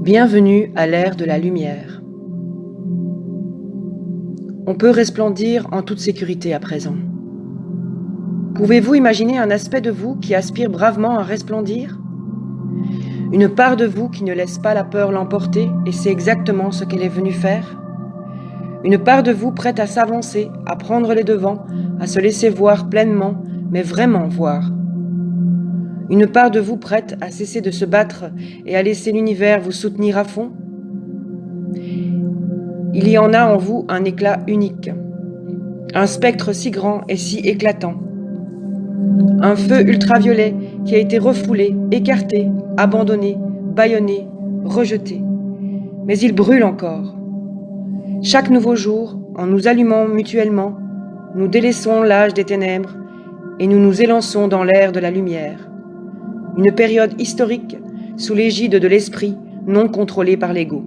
Bienvenue à l'ère de la lumière. On peut resplendir en toute sécurité à présent. Pouvez-vous imaginer un aspect de vous qui aspire bravement à resplendir ? Une part de vous qui ne laisse pas la peur l'emporter et sait exactement ce qu'elle est venue faire ? Une part de vous prête à s'avancer, à prendre les devants, à se laisser voir pleinement, mais vraiment voir. Une part de vous prête à cesser de se battre et à laisser l'univers vous soutenir à fond ? Il y en a en vous un éclat unique, un spectre si grand et si éclatant, un feu ultraviolet qui a été refoulé, écarté, abandonné, bâillonné, rejeté. Mais il brûle encore. Chaque nouveau jour, en nous allumant mutuellement, nous délaissons l'âge des ténèbres et nous nous élançons dans l'ère de la lumière. Une période historique sous l'égide de l'esprit non contrôlé par l'ego.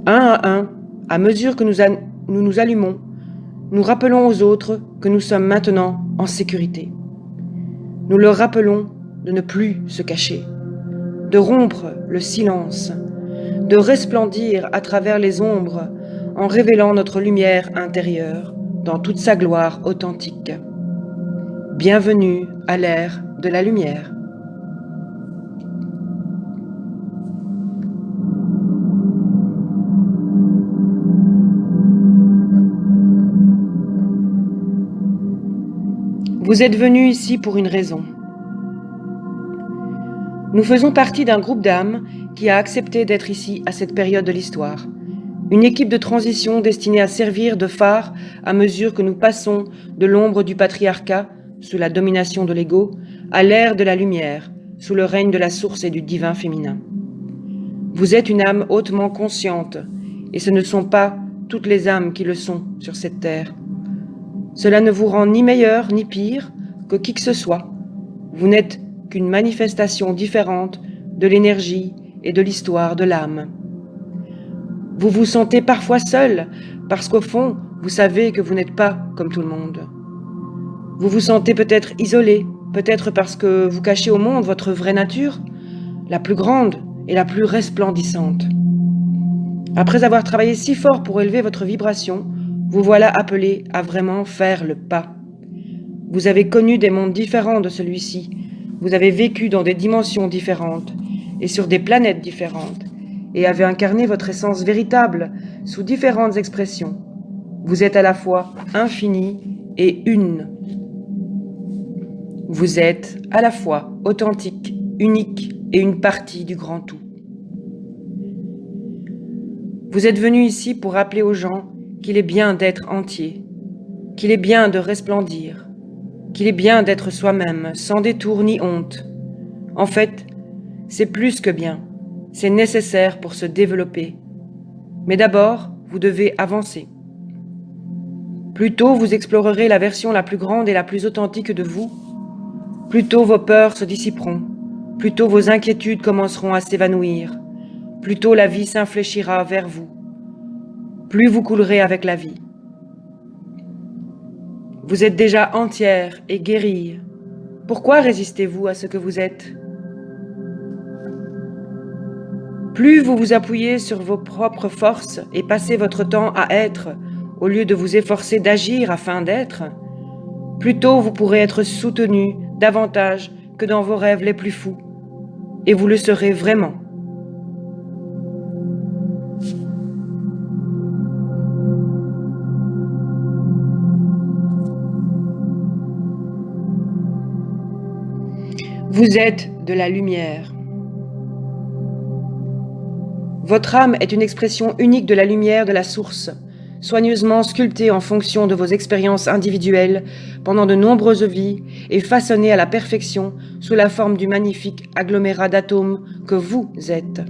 Un à un, à mesure que nous nous allumons, nous rappelons aux autres que nous sommes maintenant en sécurité. Nous leur rappelons de ne plus se cacher, de rompre le silence, de resplendir à travers les ombres en révélant notre lumière intérieure dans toute sa gloire authentique. Bienvenue à l'ère de la lumière. Vous êtes venus ici pour une raison. Nous faisons partie d'un groupe d'âmes qui a accepté d'être ici à cette période de l'histoire. Une équipe de transition destinée à servir de phare à mesure que nous passons de l'ombre du patriarcat, sous la domination de l'ego, à l'ère de la lumière, sous le règne de la source et du divin féminin. Vous êtes une âme hautement consciente, et ce ne sont pas toutes les âmes qui le sont sur cette terre. Cela ne vous rend ni meilleur ni pire que qui que ce soit. Vous n'êtes qu'une manifestation différente de l'énergie et de l'histoire de l'âme. Vous vous sentez parfois seul parce qu'au fond, vous savez que vous n'êtes pas comme tout le monde. Vous vous sentez peut-être isolé, peut-être parce que vous cachez au monde votre vraie nature, la plus grande et la plus resplendissante. Après avoir travaillé si fort pour élever votre vibration, vous voilà appelé à vraiment faire le pas. Vous avez connu des mondes différents de celui-ci. Vous avez vécu dans des dimensions différentes et sur des planètes différentes et avez incarné votre essence véritable sous différentes expressions. Vous êtes à la fois infini et une. Vous êtes à la fois authentique, unique et une partie du grand tout. Vous êtes venu ici pour rappeler aux gens qu'il est bien d'être entier, qu'il est bien de resplendir, qu'il est bien d'être soi-même, sans détour ni honte. En fait, c'est plus que bien, c'est nécessaire pour se développer. Mais d'abord, vous devez avancer. Plus tôt vous explorerez la version la plus grande et la plus authentique de vous, plus tôt vos peurs se dissiperont, plus tôt vos inquiétudes commenceront à s'évanouir, plus tôt la vie s'infléchira vers vous. Plus vous coulerez avec la vie. Vous êtes déjà entière et guérie. Pourquoi résistez-vous à ce que vous êtes ? Plus vous vous appuyez sur vos propres forces et passez votre temps à être, au lieu de vous efforcer d'agir afin d'être, plus tôt vous pourrez être soutenu davantage que dans vos rêves les plus fous. Et vous le serez vraiment. Vous êtes de la lumière. Votre âme est une expression unique de la lumière de la source, soigneusement sculptée en fonction de vos expériences individuelles pendant de nombreuses vies et façonnée à la perfection sous la forme du magnifique agglomérat d'atomes que vous êtes.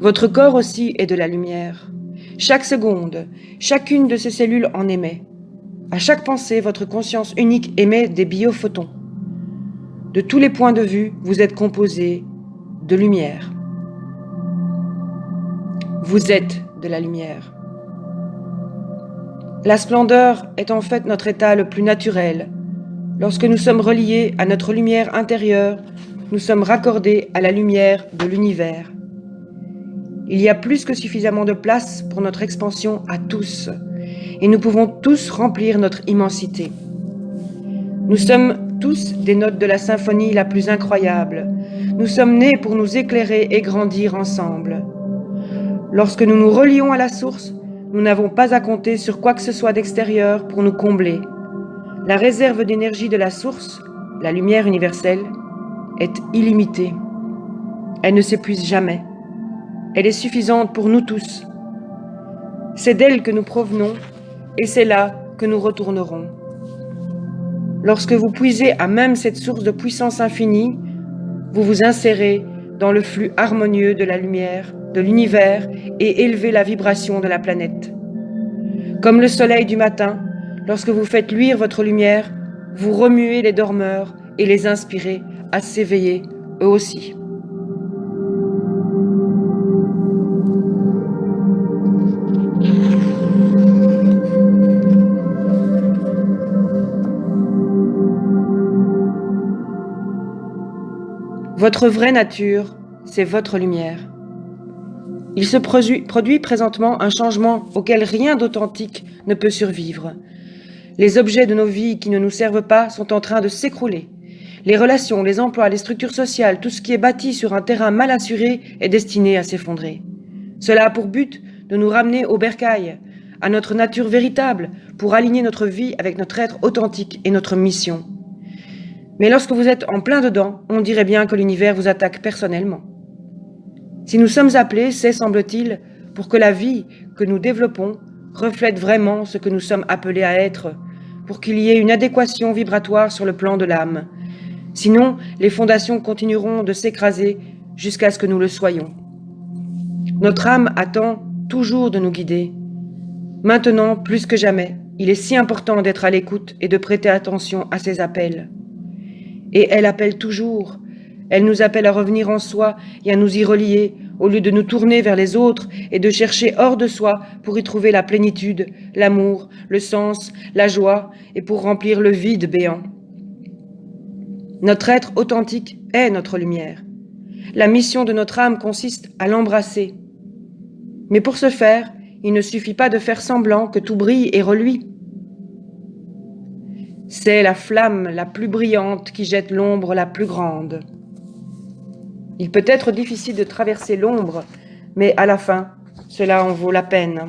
Votre corps aussi est de la lumière. Chaque seconde, chacune de ces cellules en émet. À chaque pensée, votre conscience unique émet des biophotons. De tous les points de vue, vous êtes composé de lumière. Vous êtes de la lumière. La splendeur est en fait notre état le plus naturel. Lorsque nous sommes reliés à notre lumière intérieure, nous sommes raccordés à la lumière de l'univers. Il y a plus que suffisamment de place pour notre expansion à tous, et nous pouvons tous remplir notre immensité. Nous sommes tous des notes de la symphonie la plus incroyable. Nous sommes nés pour nous éclairer et grandir ensemble. Lorsque nous nous relions à la source, nous n'avons pas à compter sur quoi que ce soit d'extérieur pour nous combler. La réserve d'énergie de la source, la lumière universelle, est illimitée. Elle ne s'épuise jamais. Elle est suffisante pour nous tous. C'est d'elle que nous provenons et c'est là que nous retournerons. Lorsque vous puisez à même cette source de puissance infinie, vous vous insérez dans le flux harmonieux de la lumière, de l'univers et élevez la vibration de la planète. Comme le soleil du matin, lorsque vous faites luire votre lumière, vous remuez les dormeurs et les inspirez à s'éveiller eux aussi. Votre vraie nature, c'est votre lumière. Il se produit présentement un changement auquel rien d'authentique ne peut survivre. Les objets de nos vies qui ne nous servent pas sont en train de s'écrouler. Les relations, les emplois, les structures sociales, tout ce qui est bâti sur un terrain mal assuré est destiné à s'effondrer. Cela a pour but de nous ramener au bercail, à notre nature véritable, pour aligner notre vie avec notre être authentique et notre mission. Mais lorsque vous êtes en plein dedans, on dirait bien que l'univers vous attaque personnellement. Si nous sommes appelés, c'est, semble-t-il, pour que la vie que nous développons reflète vraiment ce que nous sommes appelés à être, pour qu'il y ait une adéquation vibratoire sur le plan de l'âme. Sinon, les fondations continueront de s'écraser jusqu'à ce que nous le soyons. Notre âme attend toujours de nous guider. Maintenant, plus que jamais, il est si important d'être à l'écoute et de prêter attention à ses appels. Et elle appelle toujours. Elle nous appelle à revenir en soi et à nous y relier, au lieu de nous tourner vers les autres et de chercher hors de soi pour y trouver la plénitude, l'amour, le sens, la joie et pour remplir le vide béant. Notre être authentique est notre lumière. La mission de notre âme consiste à l'embrasser. Mais pour ce faire, il ne suffit pas de faire semblant que tout brille et reluit. C'est la flamme la plus brillante qui jette l'ombre la plus grande. Il peut être difficile de traverser l'ombre, mais à la fin, cela en vaut la peine.